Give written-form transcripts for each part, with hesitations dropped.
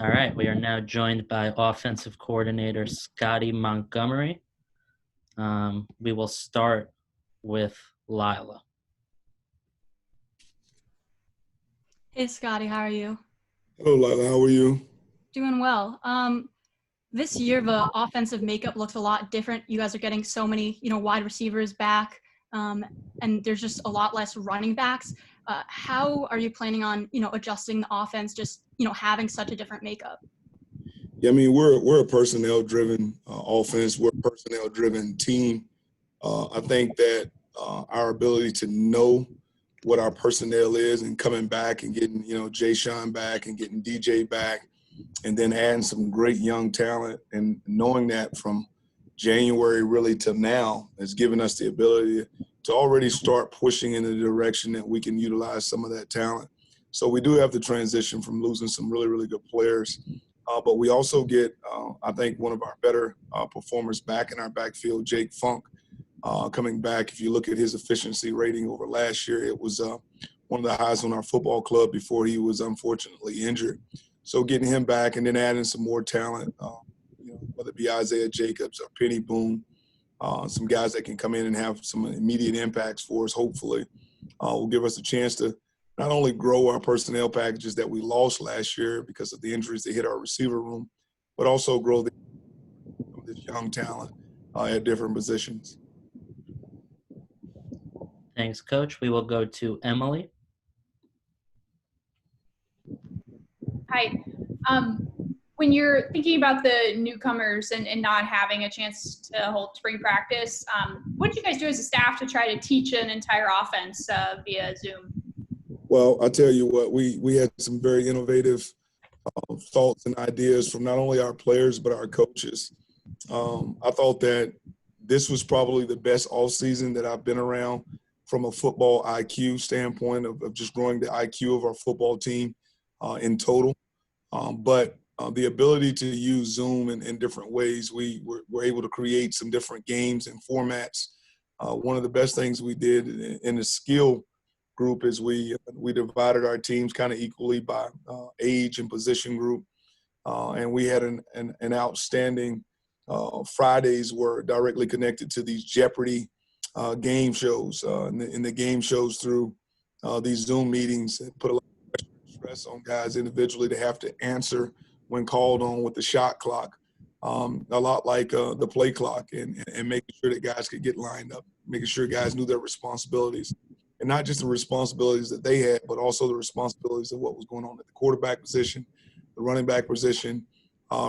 All right, we are now joined by offensive coordinator Scottie Montgomery. We will start with Lila. Hey Scottie, how are you? Hello, Lila. How are you? Doing well. This year the offensive makeup looks a lot different. You guys are getting so many, wide receivers back, and there's just a lot less running backs. How are you planning on, adjusting the offense? Just, having such a different makeup. Yeah, I mean, we're a personnel-driven offense. We're a personnel-driven team. I think that our ability to know what our personnel is and coming back and getting, Jay Sean back and getting DJ back and then adding some great young talent and knowing that from January really to now has given us the ability to already start pushing in the direction that we can utilize some of that talent. So we do have the transition from losing some really, really good players. But we also get, I think, one of our better performers back in our backfield, Jake Funk, coming back. If you look at his efficiency rating over last year, it was one of the highest on our football club before he was unfortunately injured. So getting him back and then adding some more talent, whether it be Isaiah Jacobs or Penny Boone, some guys that can come in and have some immediate impacts for us, hopefully, will give us a chance to not only grow our personnel packages that we lost last year because of the injuries that hit our receiver room, but also grow this young talent at different positions. Thanks, Coach. We will go to Emily. Hi. When you're thinking about the newcomers and not having a chance to hold spring practice, what did you guys do as a staff to try to teach an entire offense via Zoom? Well, I tell you what, we had some very innovative thoughts and ideas from not only our players but our coaches. I thought that this was probably the best offseason that I've been around from a football IQ standpoint of just growing the IQ of our football team in total. But the ability to use Zoom in different ways, we were able to create some different games and formats. One of the best things we did in the skill group is we divided our teams kind of equally by age and position group. And we had an outstanding Fridays were directly connected to these Jeopardy game shows. And the game shows through these Zoom meetings put a lot of stress on guys individually to have to answer when called on with the shot clock, a lot like the play clock, and making sure that guys could get lined up, making sure guys knew their responsibilities. And not just the responsibilities that they had, but also the responsibilities of what was going on at the quarterback position, the running back position,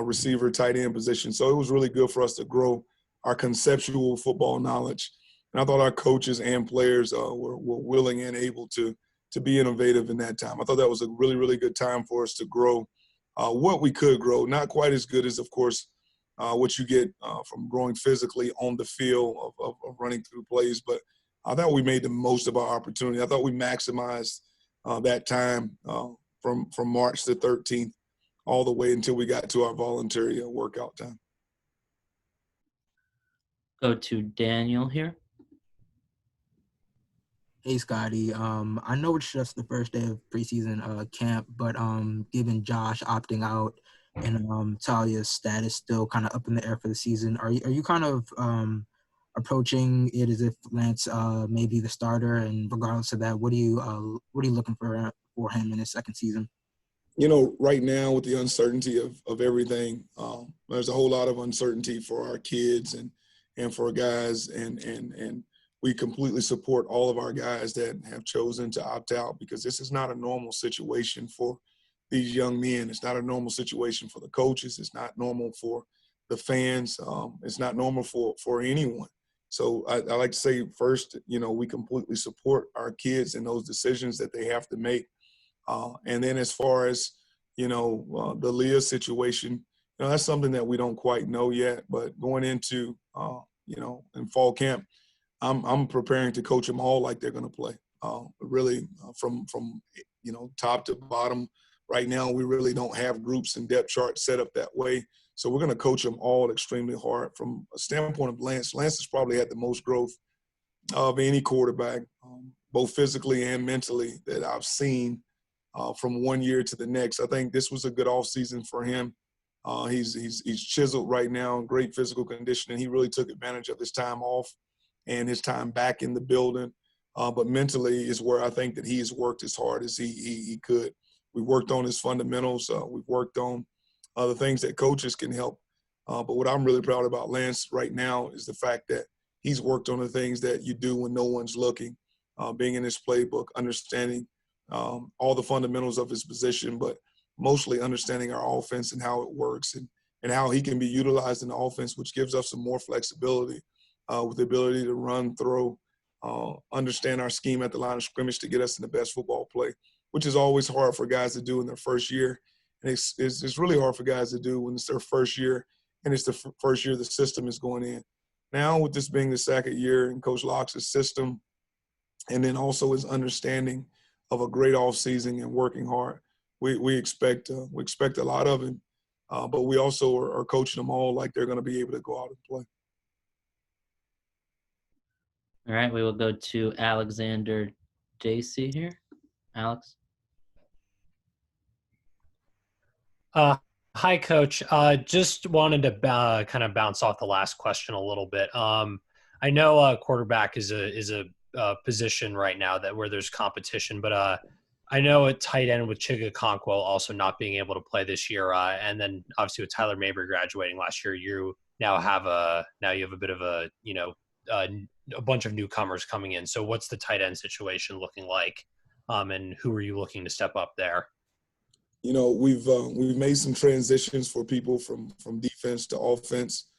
receiver, tight end position. So it was really good for us to grow our conceptual football knowledge. And I thought our coaches and players were willing and able to be innovative in that time. I thought that was a really, really good time for us to grow what we could grow. Not quite as good as, of course, what you get from growing physically on the field of running through plays. But I thought we made the most of our opportunity. I thought we maximized that time from March the 13th all the way until we got to our voluntary workout time. Go to Daniel here. Hey Scotty, I know it's just the first day of preseason camp, but given Josh opting out and Talia's status still kind of up in the air for the season, are you kind of approaching it as if Lance may be the starter? And regardless of that, what are you looking for him in his second season? Right now with the uncertainty of everything, there's a whole lot of uncertainty for our kids and for guys, and we completely support all of our guys that have chosen to opt out, because this is not a normal situation for these young men. It's not a normal situation for the coaches. It's not normal for the fans. It's not normal for anyone. So I like to say first, we completely support our kids in those decisions that they have to make. And then as far as, the Leah situation, that's something that we don't quite know yet. But going into, in fall camp, I'm preparing to coach them all like they're going to play. Really, from top to bottom. Right now, we really don't have groups and depth charts set up that way. So we're going to coach them all extremely hard. From a standpoint of Lance has probably had the most growth of any quarterback, both physically and mentally, that I've seen from one year to the next. I think this was a good offseason for him. He's chiseled right now, great physical condition, and he really took advantage of his time off and his time back in the building. But mentally is where I think that he's worked as hard as he could. We worked on his fundamentals. We've worked on the things that coaches can help. But what I'm really proud about Lance right now is the fact that he's worked on the things that you do when no one's looking, being in his playbook, understanding all the fundamentals of his position, but mostly understanding our offense and how it works and how he can be utilized in the offense, which gives us some more flexibility with the ability to run, throw, understand our scheme at the line of scrimmage to get us in the best football play, which is always hard for guys to do in their first year. And it's really hard for guys to do when it's their first year and it's the first year the system is going in. Now with this being the second year in Coach Locke's system, and then also his understanding of a great offseason and working hard, we expect a lot of him, but we also are coaching them all like they're going to be able to go out and play. All right, we will go to Alexander JC here. Alex. Hi, Coach. Just wanted to kind of bounce off the last question a little bit. I know quarterback is a position right now where there's competition, but I know at tight end with Chiga Conquo also not being able to play this year, and then obviously with Tyler Mabry graduating last year, you have a bit of a a bunch of newcomers coming in. So what's the tight end situation looking like, and who are you looking to step up there? You know, we've made some transitions for people from defense to offense.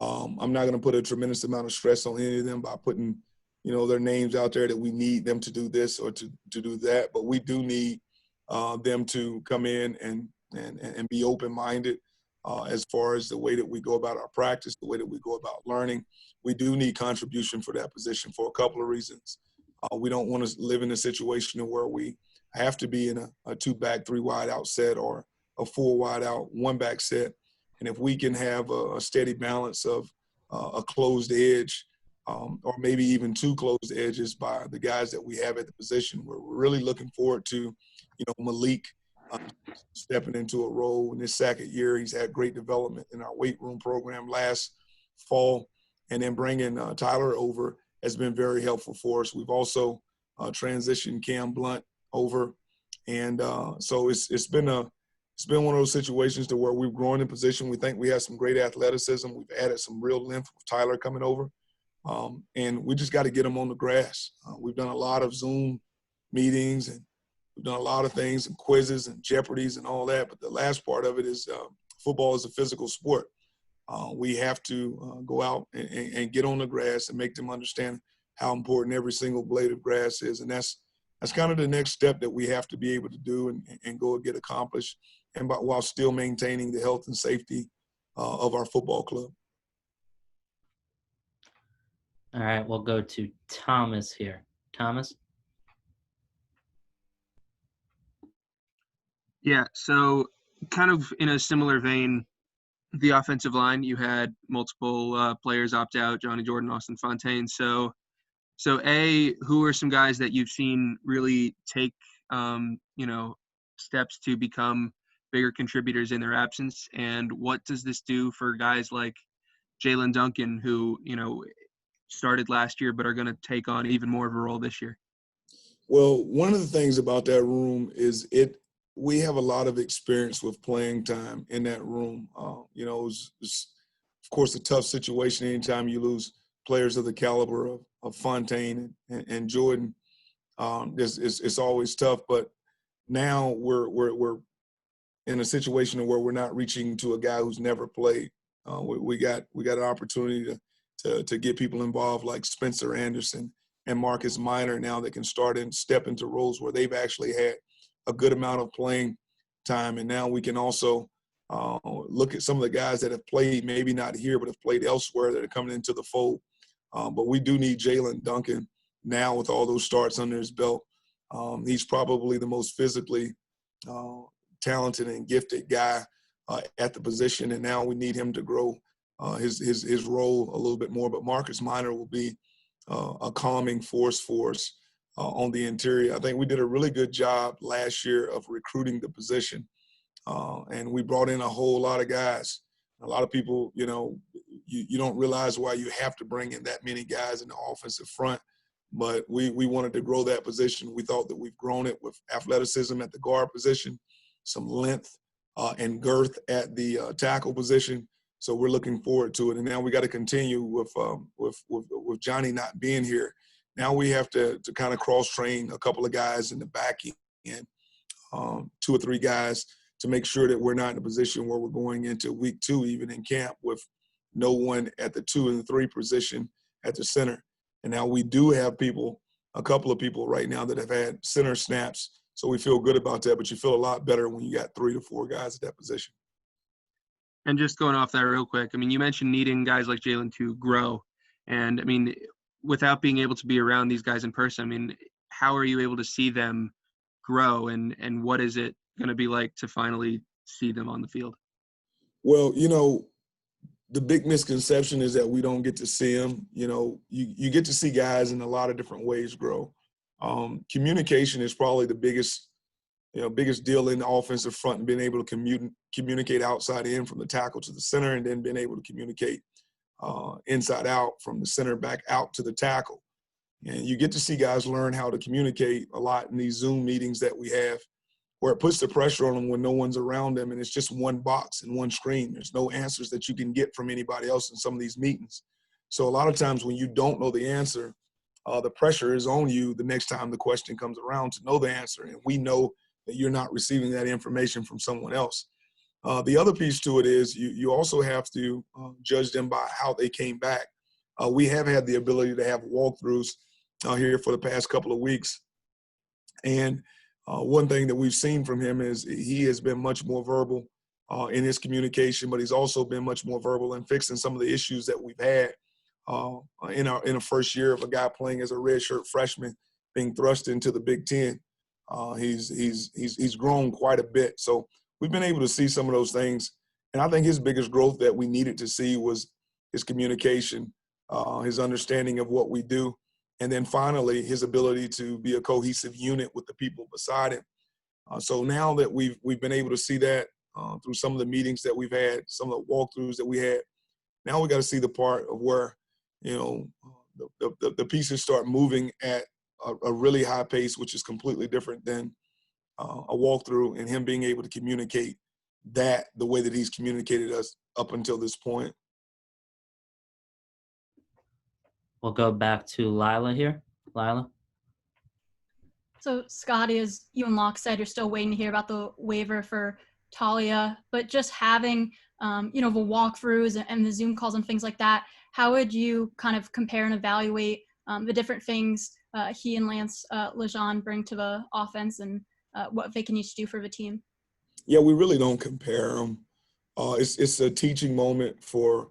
I'm not going to put a tremendous amount of stress on any of them by putting, their names out there that we need them to do this or to do that. But we do need them to come in and be open-minded as far as the way that we go about our practice, the way that we go about learning. We do need contribution for that position for a couple of reasons. We don't want to live in a situation where we have to be in a 2-back, 3-wide out set or a 4-wide out, 1-back set. And if we can have a steady balance of a closed edge or maybe even 2 closed edges by the guys that we have at the position, we're really looking forward to, Malik stepping into a role in his second year. He's had great development in our weight room program last fall. And then bringing Tyler over has been very helpful for us. We've also transitioned Cam Blunt over. And so it's been one of those situations to where we've grown in position. We think we have some great athleticism. We've added some real length with Tyler coming over. And we just got to get him on the grass. We've done a lot of Zoom meetings and we've done a lot of things and quizzes and Jeopardies and all that. But the last part of it is football is a physical sport. We have to go out and get on the grass and make them understand how important every single blade of grass is. And that's kind of the next step that we have to be able to do and go and get accomplished, and while still maintaining the health and safety of our football club. All right, we'll go to Thomas here. Thomas? Yeah, so kind of in a similar vein, the offensive line, you had multiple players opt out, Johnny Jordan, Austin Fontaine. So A, who are some guys that you've seen really take, steps to become bigger contributors in their absence? And what does this do for guys like Jalen Duncan, who, started last year but are going to take on even more of a role this year? Well, one of the things about that room is we have a lot of experience with playing time in that room. It's of course a tough situation anytime you lose players of the caliber of Fontaine and Jordan. It's always tough, but now we're in a situation where we're not reaching to a guy who's never played. We got an opportunity to get people involved like Spencer Anderson and Marcus Minor now that can start and step into roles where they've actually had a good amount of playing time. And now we can also look at some of the guys that have played, maybe not here, but have played elsewhere that are coming into the fold. But we do need Jalen Duncan now with all those starts under his belt. He's probably the most physically talented and gifted guy at the position, and now we need him to grow his role a little bit more. But Marcus Minor will be a calming force for us on the interior. I think we did a really good job last year of recruiting the position. And we brought in a whole lot of guys. A lot of people, you know, you don't realize why you have to bring in that many guys in the offensive front. But we wanted to grow that position. We thought that we've grown it with athleticism at the guard position, some length and girth at the tackle position. So we're looking forward to it. And now we got to continue with Johnny not being here. Now we have to kind of cross-train a couple of guys in the back end, 2 or 3 guys, to make sure that we're not in a position where we're going into week 2, even in camp, with no one at the 2 and 3 position at the center. And now we do have a couple of people right now that have had center snaps. So we feel good about that, but you feel a lot better when you got 3 to 4 guys at that position. And just going off that real quick, I mean, you mentioned needing guys like Jalen to grow. And, I mean, without being able to be around these guys in person, I mean, how are you able to see them grow, and what is it going to be like to finally see them on the field? Well, you know, the big misconception is that we don't get to see them. You know, you get to see guys in a lot of different ways grow. Communication is probably the biggest deal in the offensive front, and being able to communicate outside in from the tackle to the center, and then being able to communicate inside out from the center back out to the tackle. And you get to see guys learn how to communicate a lot in these Zoom meetings that we have, where it puts the pressure on them when no one's around them and it's just one box and one screen. There's no answers that you can get from anybody else in some of these meetings. So a lot of times when you don't know the answer, the pressure is on you the next time the question comes around to know the answer. And we know that you're not receiving that information from someone else. The other piece to it is you also have to judge them by how they came back. We have had the ability to have walkthroughs here for the past couple of weeks. And one thing that we've seen from him is he has been much more verbal in his communication, but he's also been much more verbal in fixing some of the issues that we've had in a first year of a guy playing as a redshirt freshman, being thrust into the Big Ten. He's grown quite a bit. So we've been able to see some of those things. And I think his biggest growth that we needed to see was his communication, his understanding of what we do. And then finally, his ability to be a cohesive unit with the people beside him. So now that we've been able to see that through some of the meetings that we've had, some of the walkthroughs that we had, now we got to see the part of where, you know, the pieces start moving at a really high pace, which is completely different than a walkthrough, and him being able to communicate that the way that he's communicated us up until this point. We'll go back to Lila here. Lila? So, Scottie, as you and Locke said, you're still waiting to hear about the waiver for Talia, but just having, the walkthroughs and the Zoom calls and things like that, how would you kind of compare and evaluate the different things he and Lance Lejean bring to the offense, and what they can each do for the team? Yeah, we really don't compare them. It's a teaching moment for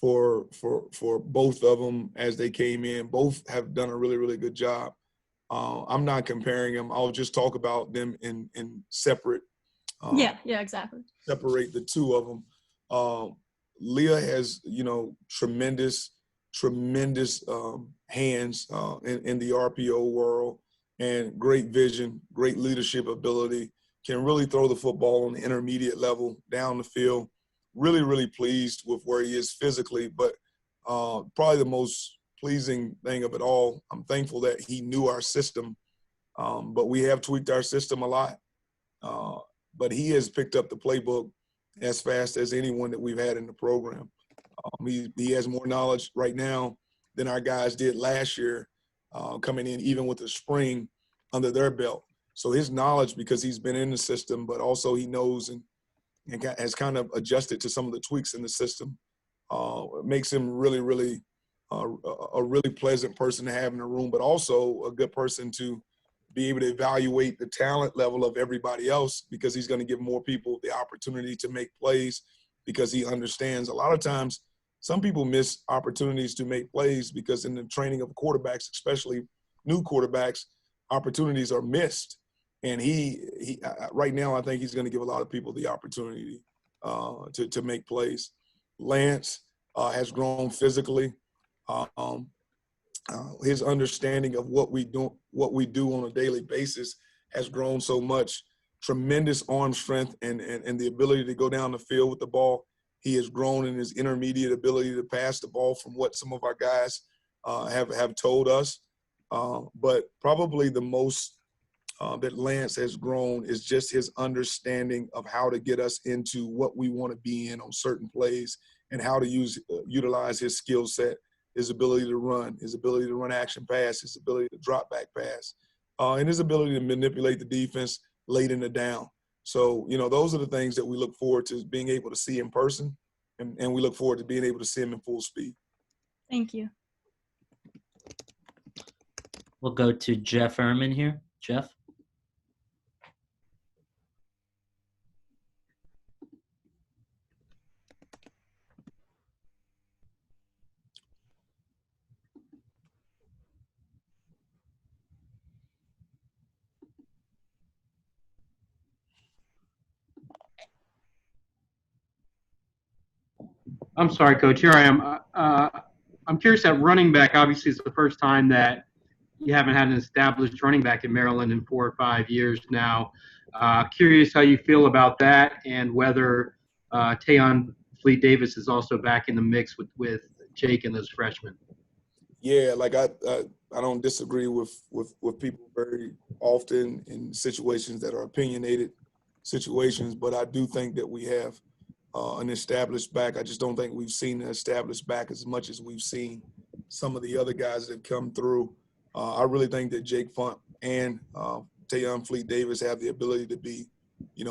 both of them as they came in. Both have done a really, really good job. I'm not comparing them. I'll just talk about them in separate. Yeah, exactly. Separate the two of them. Leah has, tremendous hands in the RPO world, and great vision, great leadership ability, can really throw the football on the intermediate level down the field. Really, really pleased with where he is physically, but probably the most pleasing thing of it all, I'm thankful that he knew our system, but we have tweaked our system a lot. But he has picked up the playbook as fast as anyone that we've had in the program. He has more knowledge right now than our guys did last year, coming in even with the spring under their belt. So his knowledge, because he's been in the system, but also he knows and has kind of adjusted to some of the tweaks in the system, makes him really, really a really pleasant person to have in the room, but also a good person to be able to evaluate the talent level of everybody else, because he's going to give more people the opportunity to make plays, because he understands a lot of times some people miss opportunities to make plays because in the training of quarterbacks, especially new quarterbacks, opportunities are missed. And he right now, I think he's going to give a lot of people the opportunity to make plays. Lance has grown physically. his understanding of what we do on a daily basis has grown so much. Tremendous arm strength and the ability to go down the field with the ball. He has grown in his intermediate ability to pass the ball from what some of our guys have told us. But probably the most that Lance has grown is just his understanding of how to get us into what we want to be in on certain plays and how to utilize his skill set, his ability to run action pass, his ability to drop back pass, and his ability to manipulate the defense late in the down. So, those are the things that we look forward to being able to see in person, and we look forward to being able to see him in full speed. Thank you. We'll go to Jeff Ehrman here. Jeff? I'm sorry, Coach. Here I am. I'm curious at running back. Obviously, it's the first time that you haven't had an established running back in Maryland in 4 or 5 years now. Curious how you feel about that and whether Tayon Fleet Davis is also back in the mix with Jake and those freshmen. Yeah, like I don't disagree with people very often in situations that are opinionated situations, but I do think that we have an established back. I just don't think we've seen an established back as much as we've seen some of the other guys that have come through. I really think that Jake Funk and Tayon Fleet Davis have the ability to be,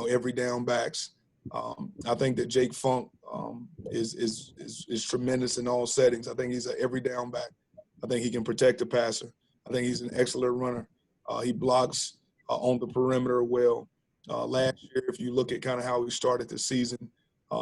every down backs. I think that Jake Funk is tremendous in all settings. I think he's an every down back. I think he can protect the passer. I think he's an excellent runner. He blocks on the perimeter well. Last year, if you look at kind of how he started the season,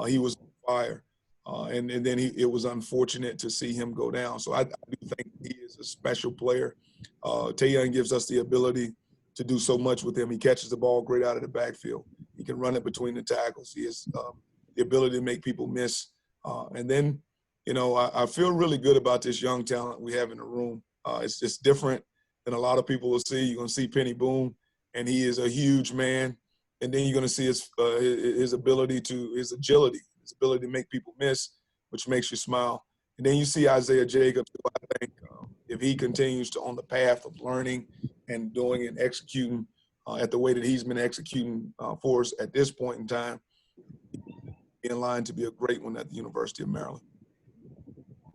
he was on fire. And then it was unfortunate to see him go down. So I do think he is a special player. Tayon gives us the ability to do so much with him. He catches the ball great out of the backfield. He can run it between the tackles. He has the ability to make people miss. And then, I feel really good about this young talent we have in the room. It's just different than a lot of people will see. You're going to see Penny Boone, and he is a huge man. And then you're going to see his ability his agility, his ability to make people miss, which makes you smile. And then you see Isaiah Jacobs, who I think if he continues to on the path of learning and doing and executing at the way that he's been executing for us at this point in time, in line to be a great one at the University of Maryland.